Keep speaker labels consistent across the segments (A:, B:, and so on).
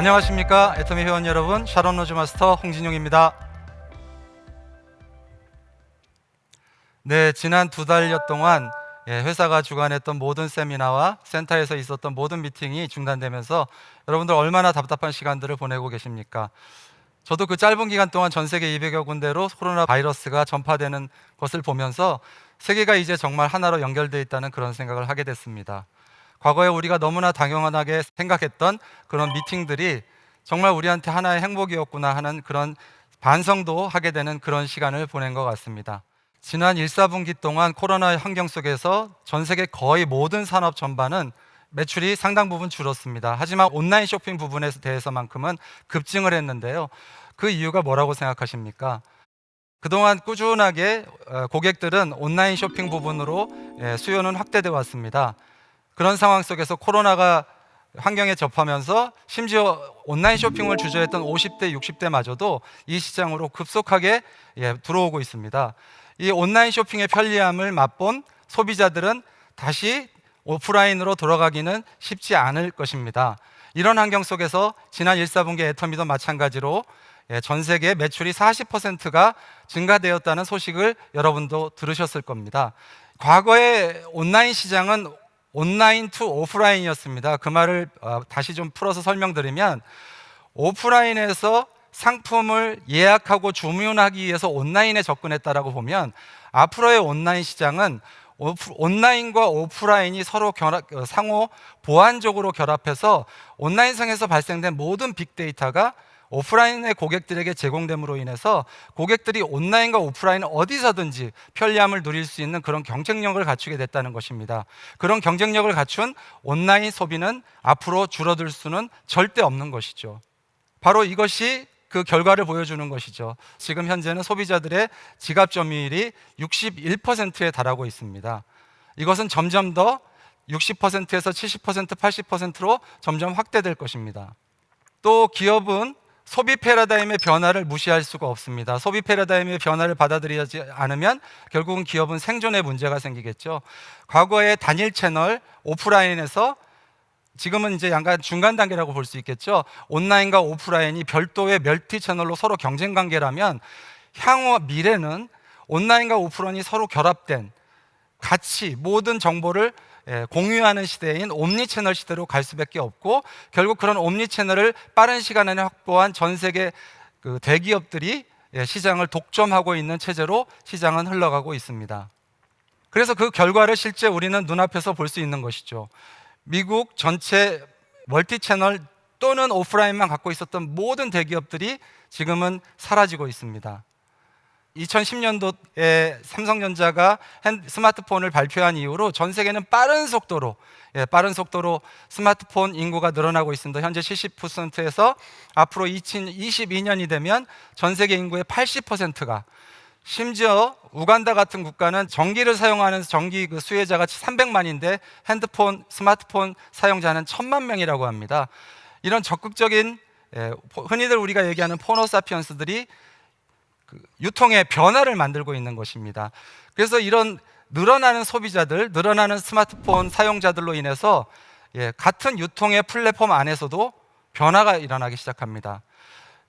A: 안녕하십니까 애터미 회원 여러분, 샤론 로즈 마스터 홍진용입니다. 네, 지난 2달여 동안 회사가 주관했던 모든 세미나와 센터에서 있었던 모든 미팅이 중단되면서 여러분들 얼마나 답답한 시간들을 보내고 계십니까? 저도 그 짧은 기간 동안 전 세계 200여 군데로 코로나 바이러스가 전파되는 것을 보면서 세계가 이제 정말 하나로 연결되어 있다는 그런 생각을 하게 됐습니다. 과거에 우리가 너무나 당연하게 생각했던 그런 미팅들이 정말 우리한테 하나의 행복이었구나 하는 그런 반성도 하게 되는 그런 시간을 보낸 것 같습니다. 지난 1, 4분기 동안 코로나 환경 속에서 전 세계 거의 모든 산업 전반은 매출이 상당 부분 줄었습니다. 하지만 온라인 쇼핑 부분에 대해서만큼은 급증을 했는데요. 그 이유가 뭐라고 생각하십니까? 그동안 꾸준하게 고객들은 온라인 쇼핑 부분으로 수요는 확대되어 왔습니다. 그런 상황 속에서 코로나가 환경에 접하면서 심지어 온라인 쇼핑을 주저했던 50대, 60대마저도 이 시장으로 급속하게 들어오고 있습니다. 이 온라인 쇼핑의 편리함을 맛본 소비자들은 다시 오프라인으로 돌아가기는 쉽지 않을 것입니다. 이런 환경 속에서 지난 1, 4분기 애터미도 마찬가지로 전 세계 매출이 40%가 증가되었다는 소식을 여러분도 들으셨을 겁니다. 과거의 온라인 시장은 온라인 투 오프라인이었습니다. 그 말을 다시 좀 풀어서 설명드리면, 오프라인에서 상품을 예약하고 주문하기 위해서 온라인에 접근했다라고 보면, 앞으로의 온라인 시장은 온라인과 오프라인이 서로 상호 보완적으로 결합해서 온라인상에서 발생된 모든 빅데이터가 오프라인의 고객들에게 제공됨으로 인해서 고객들이 온라인과 오프라인 어디서든지 편리함을 누릴 수 있는 그런 경쟁력을 갖추게 됐다는 것입니다. 그런 경쟁력을 갖춘 온라인 소비는 앞으로 줄어들 수는 절대 없는 것이죠. 바로 이것이 그 결과를 보여주는 것이죠. 지금 현재는 소비자들의 지갑 점유율이 61%에 달하고 있습니다. 이것은 점점 더 60%에서 70%, 80%로 점점 확대될 것입니다. 또 기업은 소비 패러다임의 변화를 무시할 수가 없습니다. 소비 패러다임의 변화를 받아들이지 않으면 결국은 기업은 생존에 문제가 생기겠죠. 과거의 단일 채널 오프라인에서 지금은 이제 약간 중간 단계라고 볼 수 있겠죠. 온라인과 오프라인이 별도의 멀티 채널로 서로 경쟁 관계라면, 향후 미래는 온라인과 오프라인이 서로 결합된 같이 모든 정보를 공유하는 시대인 옴니 채널 시대로 갈 수밖에 없고, 결국 그런 옴니 채널을 빠른 시간 안에 확보한 전 세계 그 대기업들이 시장을 독점하고 있는 체제로 시장은 흘러가고 있습니다. 그래서 그 결과를 실제 우리는 눈앞에서 볼 수 있는 것이죠. 미국 전체 멀티 채널 또는 오프라인만 갖고 있었던 모든 대기업들이 지금은 사라지고 있습니다. 2010년도에 삼성전자가 스마트폰을 발표한 이후로 전 세계는 빠른 속도로 스마트폰 인구가 늘어나고 있습니다. 현재 70%에서 앞으로 2022년이 되면 전 세계 인구의 80%가, 심지어 우간다 같은 국가는 전기를 사용하는 전기 그 수혜자가 300만인데 핸드폰, 스마트폰 사용자는 1000만 명이라고 합니다. 이런 적극적인 흔히들 우리가 얘기하는 포노사피언스들이 유통의 변화를 만들고 있는 것입니다. 그래서 이런 늘어나는 소비자들, 늘어나는 스마트폰 사용자들로 인해서 같은 유통의 플랫폼 안에서도 변화가 일어나기 시작합니다.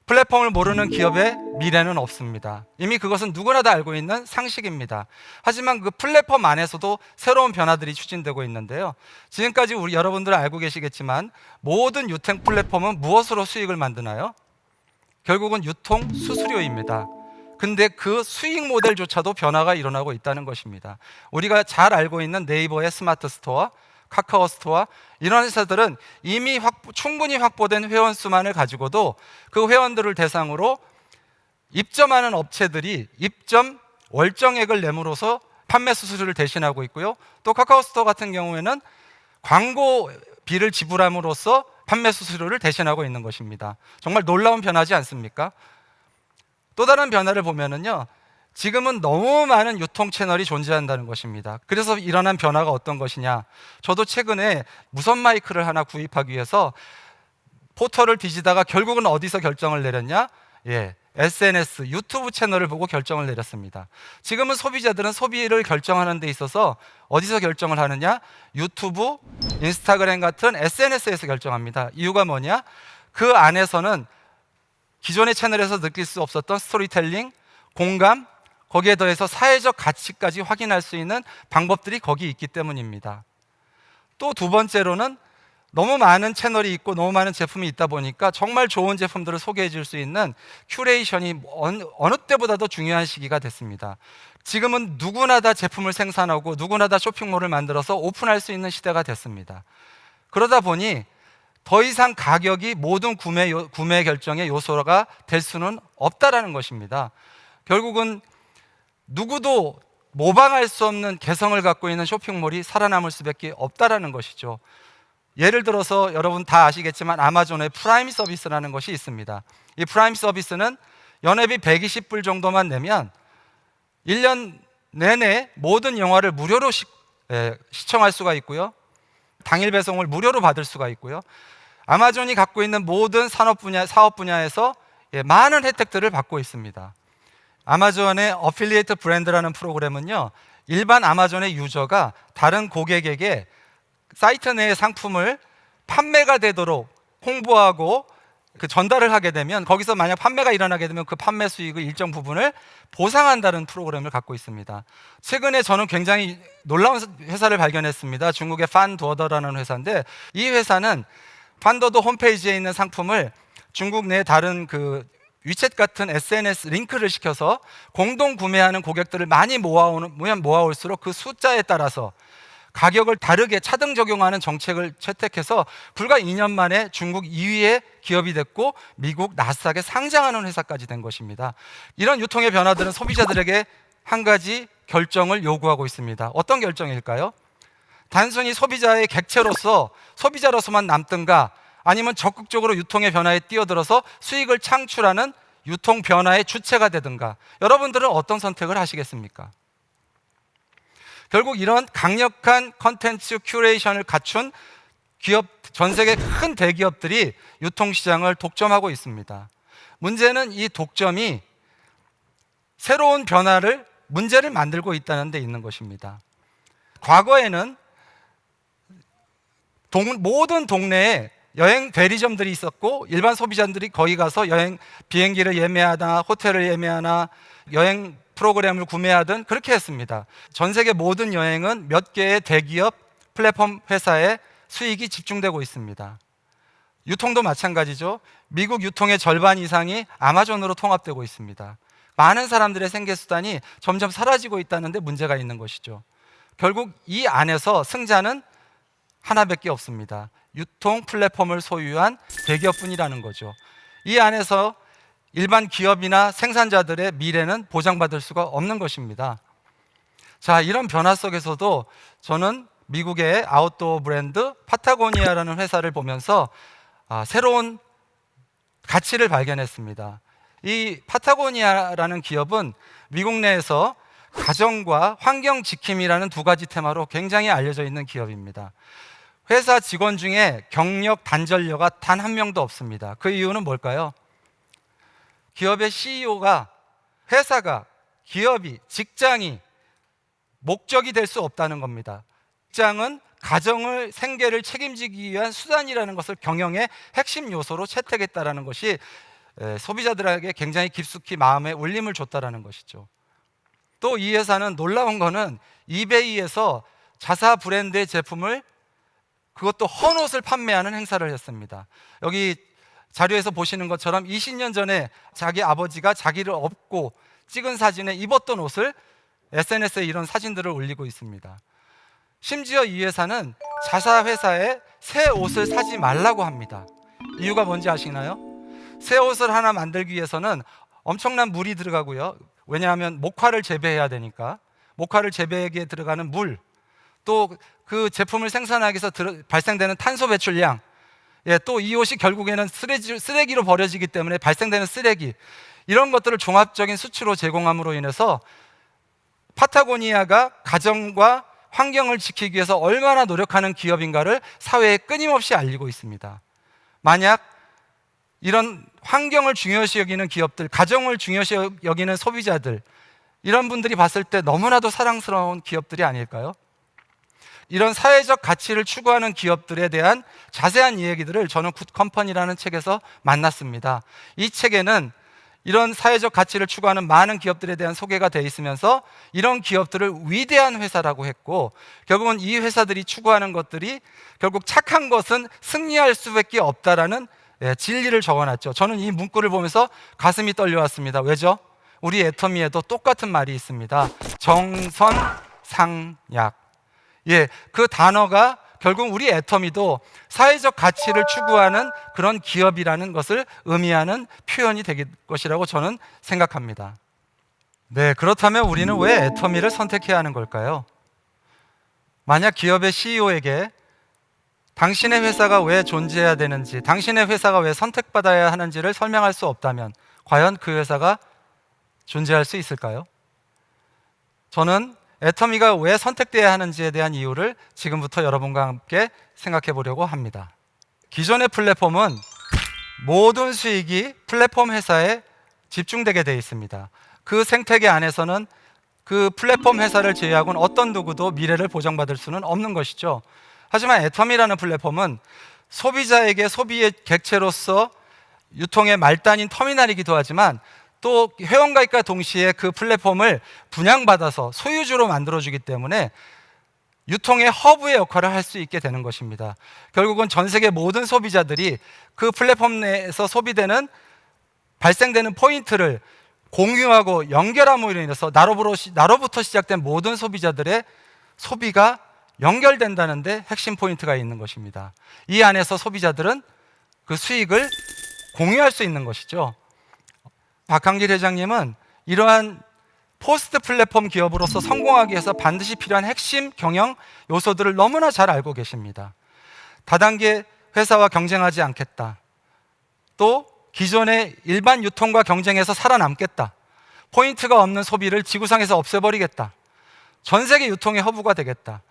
A: 플랫폼을 모르는 기업의 미래는 없습니다. 이미 그것은 누구나 다 알고 있는 상식입니다. 하지만 그 플랫폼 안에서도 새로운 변화들이 추진되고 있는데요. 지금까지 우리 여러분들은 알고 계시겠지만, 모든 유통 플랫폼은 무엇으로 수익을 만드나요? 결국은 유통 수수료입니다. 근데 그 수익 모델조차도 변화가 일어나고 있다는 것입니다. 우리가 잘 알고 있는 네이버의 스마트 스토어, 카카오 스토어, 이런 회사들은 이미 충분히 확보된 회원 수만을 가지고도 그 회원들을 대상으로 입점하는 업체들이 입점 월정액을 내므로써 판매 수수료를 대신하고 있고요. 또 카카오 스토어 같은 경우에는 광고비를 지불함으로써 판매 수수료를 대신하고 있는 것입니다. 정말 놀라운 변화지 않습니까? 또 다른 변화를 보면은요, 지금은 너무 많은 유통 채널이 존재한다는 것입니다. 그래서 일어난 변화가 어떤 것이냐, 저도 최근에 무선 마이크를 하나 구입하기 위해서 포털을 뒤지다가 결국은 어디서 결정을 내렸냐? SNS, 유튜브 채널을 보고 결정을 내렸습니다. 지금은 소비자들은 소비를 결정하는 데 있어서 어디서 결정을 하느냐? 유튜브, 인스타그램 같은 SNS에서 결정합니다. 이유가 뭐냐? 그 안에서는 기존의 채널에서 느낄 수 없었던 스토리텔링, 공감, 거기에 더해서 사회적 가치까지 확인할 수 있는 방법들이 거기 있기 때문입니다. 또 두 번째로는 너무 많은 채널이 있고 너무 많은 제품이 있다 보니까 정말 좋은 제품들을 소개해 줄 수 있는 큐레이션이 어느 때보다도 중요한 시기가 됐습니다. 지금은 누구나 다 제품을 생산하고 누구나 다 쇼핑몰을 만들어서 오픈할 수 있는 시대가 됐습니다. 그러다 보니 더 이상 가격이 모든 구매 결정의 요소가 될 수는 없다라는 것입니다. 결국은 누구도 모방할 수 없는 개성을 갖고 있는 쇼핑몰이 살아남을 수밖에 없다라는 것이죠. 예를 들어서 여러분 다 아시겠지만 아마존의 프라임 서비스라는 것이 있습니다. 이 프라임 서비스는 연회비 120불 정도만 내면 1년 내내 모든 영화를 무료로 시청할 수가 있고요. 당일 배송을 무료로 받을 수가 있고요. 아마존이 갖고 있는 모든 사업 분야에서 많은 혜택들을 받고 있습니다. 아마존의 어필리에이트 브랜드라는 프로그램은요, 일반 아마존의 유저가 다른 고객에게 사이트 내의 상품을 판매가 되도록 홍보하고 전달을 하게 되면, 거기서 만약 판매가 일어나게 되면 그 판매 수익의 일정 부분을 보상한다는 프로그램을 갖고 있습니다. 최근에 저는 굉장히 놀라운 회사를 발견했습니다. 중국의 판도더라는 회사인데, 이 회사는 판도더 홈페이지에 있는 상품을 중국 내 다른 위챗 같은 SNS 링크를 시켜서 공동 구매하는 고객들을 많이 모아올수록 그 숫자에 따라서 가격을 다르게 차등 적용하는 정책을 채택해서 불과 2년 만에 중국 2위의 기업이 됐고 미국 나스닥에 상장하는 회사까지 된 것입니다. 이런 유통의 변화들은 소비자들에게 한 가지 결정을 요구하고 있습니다. 어떤 결정일까요? 단순히 소비자의 객체로서 소비자로서만 남든가, 아니면 적극적으로 유통의 변화에 뛰어들어서 수익을 창출하는 유통 변화의 주체가 되든가, 여러분들은 어떤 선택을 하시겠습니까? 결국 이런 강력한 컨텐츠 큐레이션을 갖춘 기업, 전 세계 큰 대기업들이 유통시장을 독점하고 있습니다. 문제는 이 독점이 새로운 문제를 만들고 있다는 데 있는 것입니다. 과거에는 모든 동네에 여행 대리점들이 있었고, 일반 소비자들이 거기 가서 비행기를 예매하나 호텔을 예매하나 여행 프로그램을 구매하든 그렇게 했습니다. 전 세계 모든 여행은 몇 개의 대기업 플랫폼 회사의 수익이 집중되고 있습니다. 유통도 마찬가지죠. 미국 유통의 절반 이상이 아마존으로 통합되고 있습니다. 많은 사람들의 생계수단이 점점 사라지고 있다는 데 문제가 있는 것이죠. 결국 이 안에서 승자는 하나밖에 없습니다. 유통 플랫폼을 소유한 대기업뿐이라는 거죠. 이 안에서 일반 기업이나 생산자들의 미래는 보장받을 수가 없는 것입니다. 자, 이런 변화 속에서도 저는 미국의 아웃도어 브랜드 파타고니아라는 회사를 보면서 새로운 가치를 발견했습니다. 이 파타고니아라는 기업은 미국 내에서 가정과 환경 지킴이라는 두 가지 테마로 굉장히 알려져 있는 기업입니다. 회사 직원 중에 경력 단절녀가 단 한 명도 없습니다. 그 이유는 뭘까요? 기업의 CEO가 기업이, 직장이 목적이 될 수 없다는 겁니다. 직장은 가정을, 생계를 책임지기 위한 수단이라는 것을 경영의 핵심 요소로 채택했다는 것이 소비자들에게 굉장히 깊숙이 마음에 울림을 줬다는 것이죠. 또 이 회사는 놀라운 거는 이베이에서 자사 브랜드의 제품을, 그것도 헌옷을 판매하는 행사를 했습니다. 여기 자료에서 보시는 것처럼 20년 전에 자기 아버지가 자기를 업고 찍은 사진에 입었던 옷을 SNS에 이런 사진들을 올리고 있습니다. 심지어 이 회사는 자사 회사에 새 옷을 사지 말라고 합니다. 이유가 뭔지 아시나요? 새 옷을 하나 만들기 위해서는 엄청난 물이 들어가고요. 왜냐하면 목화를 재배해야 되니까. 목화를 재배하기에 들어가는 물, 또 그 제품을 생산하기 위해서 발생되는 탄소 배출량, 또 이 옷이 결국에는 쓰레기로 버려지기 때문에 발생되는 쓰레기, 이런 것들을 종합적인 수치로 제공함으로 인해서 파타고니아가 가정과 환경을 지키기 위해서 얼마나 노력하는 기업인가를 사회에 끊임없이 알리고 있습니다. 만약 이런 환경을 중요시 여기는 기업들, 가정을 중요시 여기는 소비자들, 이런 분들이 봤을 때 너무나도 사랑스러운 기업들이 아닐까요? 이런 사회적 가치를 추구하는 기업들에 대한 자세한 이야기들을 저는 굿컴퍼니라는 책에서 만났습니다. 이 책에는 이런 사회적 가치를 추구하는 많은 기업들에 대한 소개가 되어 있으면서 이런 기업들을 위대한 회사라고 했고, 결국은 이 회사들이 추구하는 것들이 결국 착한 것은 승리할 수밖에 없다라는 진리를 적어놨죠. 저는 이 문구를 보면서 가슴이 떨려왔습니다. 왜죠? 우리 애터미에도 똑같은 말이 있습니다. 정선상약. 그 단어가 결국 우리 애터미도 사회적 가치를 추구하는 그런 기업이라는 것을 의미하는 표현이 될 것이라고 저는 생각합니다. 네, 그렇다면 우리는 왜 애터미를 선택해야 하는 걸까요? 만약 기업의 CEO에게 당신의 회사가 왜 존재해야 되는지, 당신의 회사가 왜 선택받아야 하는지를 설명할 수 없다면 과연 그 회사가 존재할 수 있을까요? 저는 애터미가 왜 선택돼야 하는지에 대한 이유를 지금부터 여러분과 함께 생각해 보려고 합니다. 기존의 플랫폼은 모든 수익이 플랫폼 회사에 집중되게 되어 있습니다. 그 생태계 안에서는 그 플랫폼 회사를 제외하고는 어떤 누구도 미래를 보장받을 수는 없는 것이죠. 하지만 애터미라는 플랫폼은 소비자에게 소비의 객체로서 유통의 말단인 터미널이기도 하지만 또 회원가입과 동시에 그 플랫폼을 분양받아서 소유주로 만들어주기 때문에 유통의 허브의 역할을 할 수 있게 되는 것입니다. 결국은 전 세계 모든 소비자들이 그 플랫폼 내에서 발생되는 포인트를 공유하고 연결함으로 인해서 나로부터 시작된 모든 소비자들의 소비가 연결된다는 데 핵심 포인트가 있는 것입니다. 이 안에서 소비자들은 그 수익을 공유할 수 있는 것이죠. 박한길 회장님은 이러한 포스트 플랫폼 기업으로서 성공하기 위해서 반드시 필요한 핵심 경영 요소들을 너무나 잘 알고 계십니다. 다단계 회사와 경쟁하지 않겠다. 또 기존의 일반 유통과 경쟁해서 살아남겠다. 포인트가 없는 소비를 지구상에서 없애버리겠다. 전 세계 유통의 허브가 되겠다.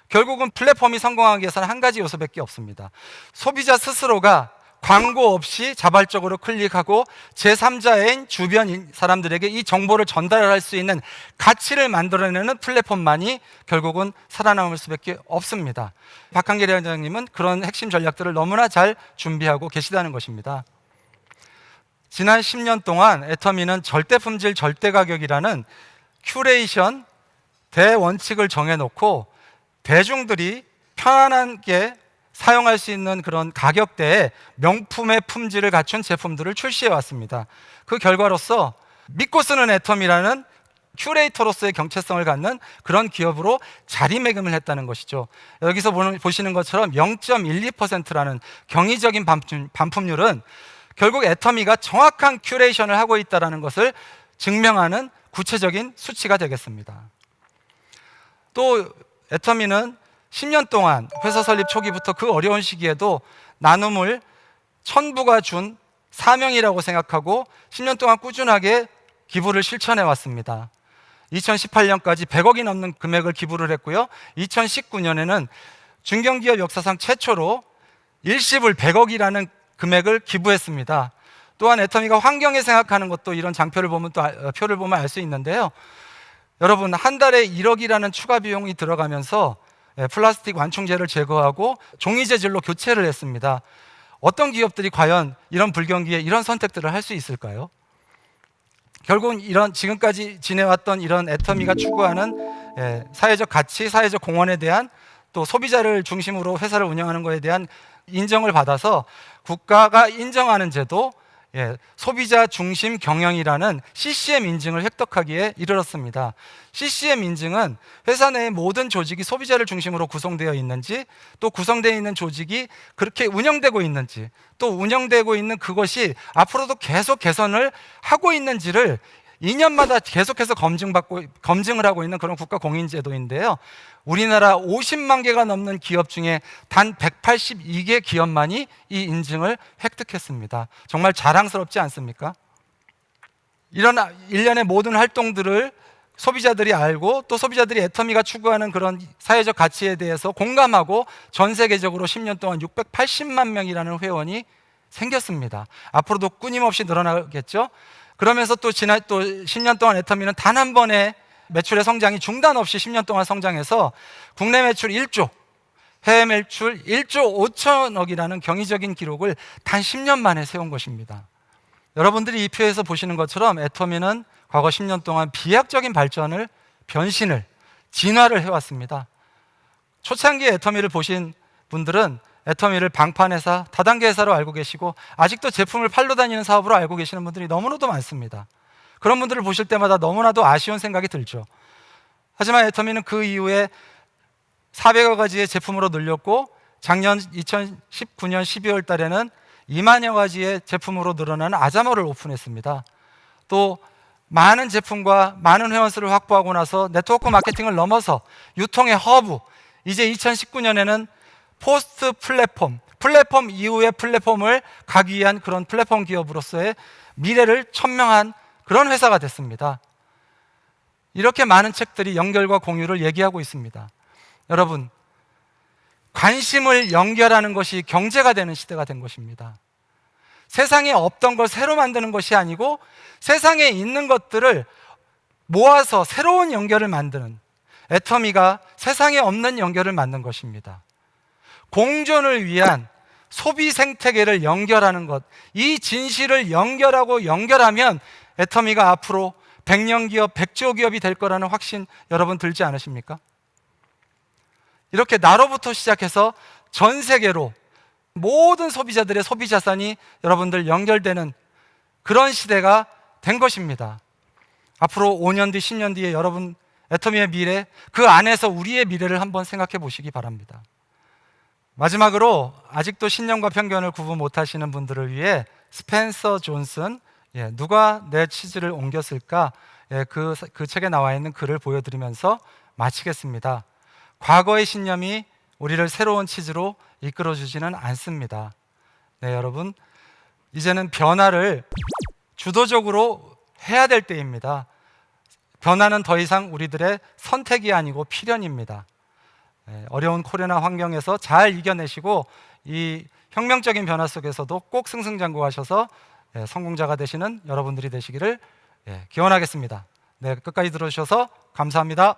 A: 결국은 플랫폼이 성공하기 위해서는 한 가지 요소밖에 없습니다. 소비자 스스로가 광고 없이 자발적으로 클릭하고 제3자인 주변 사람들에게 이 정보를 전달할 수 있는 가치를 만들어내는 플랫폼만이 결국은 살아남을 수밖에 없습니다. 박한길 회장님은 그런 핵심 전략들을 너무나 잘 준비하고 계시다는 것입니다. 지난 10년 동안 애터미는 절대품질 절대가격이라는 큐레이션 대원칙을 정해놓고 대중들이 편안하게 사용할 수 있는 그런 가격대에 명품의 품질을 갖춘 제품들을 출시해 왔습니다. 그 결과로서 믿고 쓰는 애터미라는 큐레이터로서의 경채성을 갖는 그런 기업으로 자리매김을 했다는 것이죠. 여기서 보시는 것처럼 0.12%라는 경이적인 반품률은 결국 애터미가 정확한 큐레이션을 하고 있다는 것을 증명하는 구체적인 수치가 되겠습니다. 또 애터미는 10년 동안 회사 설립 초기부터 그 어려운 시기에도 나눔을 천부가 준 사명이라고 생각하고 10년 동안 꾸준하게 기부를 실천해 왔습니다. 2018년까지 100억이 넘는 금액을 기부를 했고요. 2019년에는 중견기업 역사상 최초로 일시불 100억이라는 금액을 기부했습니다. 또한 애터미가 환경에 생각하는 것도 이런 장표를 보면 표를 보면 알 수 있는데요. 여러분, 한 달에 1억이라는 추가 비용이 들어가면서 플라스틱 완충제를 제거하고 종이 재질로 교체를 했습니다. 어떤 기업들이 과연 이런 불경기에 이런 선택들을 할 수 있을까요? 결국은 이런 지금까지 지내왔던 이런 애터미가 추구하는 사회적 가치, 사회적 공헌에 대한 또 소비자를 중심으로 회사를 운영하는 것에 대한 인정을 받아서 국가가 인정하는 제도, 소비자 중심 경영이라는 CCM 인증을 획득하기에 이르렀습니다. CCM 인증은 회사 내의 모든 조직이 소비자를 중심으로 구성되어 있는지, 또 구성되어 있는 조직이 그렇게 운영되고 있는지, 또 운영되고 있는 그것이 앞으로도 계속 개선을 하고 있는지를 2년마다 계속해서 검증을 하고 있는 그런 국가 공인 제도인데요. 우리나라 50만 개가 넘는 기업 중에 단 182개 기업만이 이 인증을 획득했습니다. 정말 자랑스럽지 않습니까? 이런 일련의 모든 활동들을 소비자들이 알고 또 소비자들이 애터미가 추구하는 그런 사회적 가치에 대해서 공감하고 전 세계적으로 10년 동안 680만 명이라는 회원이 생겼습니다. 앞으로도 끊임없이 늘어나겠죠. 그러면서 또 10년 동안 애터미는 단 한 번의 매출의 성장이 중단 없이 10년 동안 성장해서 국내 매출 1조, 해외 매출 1조 5천억이라는 경이적인 기록을 단 10년 만에 세운 것입니다. 여러분들이 이 표에서 보시는 것처럼 애터미는 과거 10년 동안 비약적인 발전을, 변신을, 진화를 해왔습니다. 초창기 애터미를 보신 분들은 애터미를 방판회사, 다단계 회사로 알고 계시고 아직도 제품을 팔러 다니는 사업으로 알고 계시는 분들이 너무나도 많습니다. 그런 분들을 보실 때마다 너무나도 아쉬운 생각이 들죠. 하지만 애터미는 그 이후에 400여 가지의 제품으로 늘렸고 작년 2019년 12월 달에는 2만여 가지의 제품으로 늘어나는 아자모를 오픈했습니다. 또 많은 제품과 많은 회원수를 확보하고 나서 네트워크 마케팅을 넘어서 유통의 허브, 이제 2019년에는 포스트 플랫폼 이후의 플랫폼을 가기 위한 그런 플랫폼 기업으로서의 미래를 천명한 그런 회사가 됐습니다. 이렇게 많은 책들이 연결과 공유를 얘기하고 있습니다. 여러분, 관심을 연결하는 것이 경제가 되는 시대가 된 것입니다. 세상에 없던 걸 새로 만드는 것이 아니고 세상에 있는 것들을 모아서 새로운 연결을 만드는, 애터미가 세상에 없는 연결을 만든 것입니다. 공존을 위한 소비 생태계를 연결하는 것, 이 진실을 연결하면 애터미가 앞으로 100년 기업, 100조 기업이 될 거라는 확신 여러분 들지 않으십니까? 이렇게 나로부터 시작해서 전 세계로 모든 소비자들의 소비 자산이 여러분들 연결되는 그런 시대가 된 것입니다. 앞으로 5년 뒤, 10년 뒤에 여러분 애터미의 미래, 그 안에서 우리의 미래를 한번 생각해 보시기 바랍니다. 마지막으로 아직도 신념과 편견을 구분 못하시는 분들을 위해 스펜서 존슨, 누가 내 치즈를 옮겼을까? 그 책에 나와 있는 글을 보여드리면서 마치겠습니다. 과거의 신념이 우리를 새로운 치즈로 이끌어주지는 않습니다. 네, 여러분, 이제는 변화를 주도적으로 해야 될 때입니다. 변화는 더 이상 우리들의 선택이 아니고 필연입니다. 어려운 코로나 환경에서 잘 이겨내시고 이 혁명적인 변화 속에서도 꼭 승승장구하셔서 성공자가 되시는 여러분들이 되시기를 기원하겠습니다. 네, 끝까지 들어주셔서 감사합니다.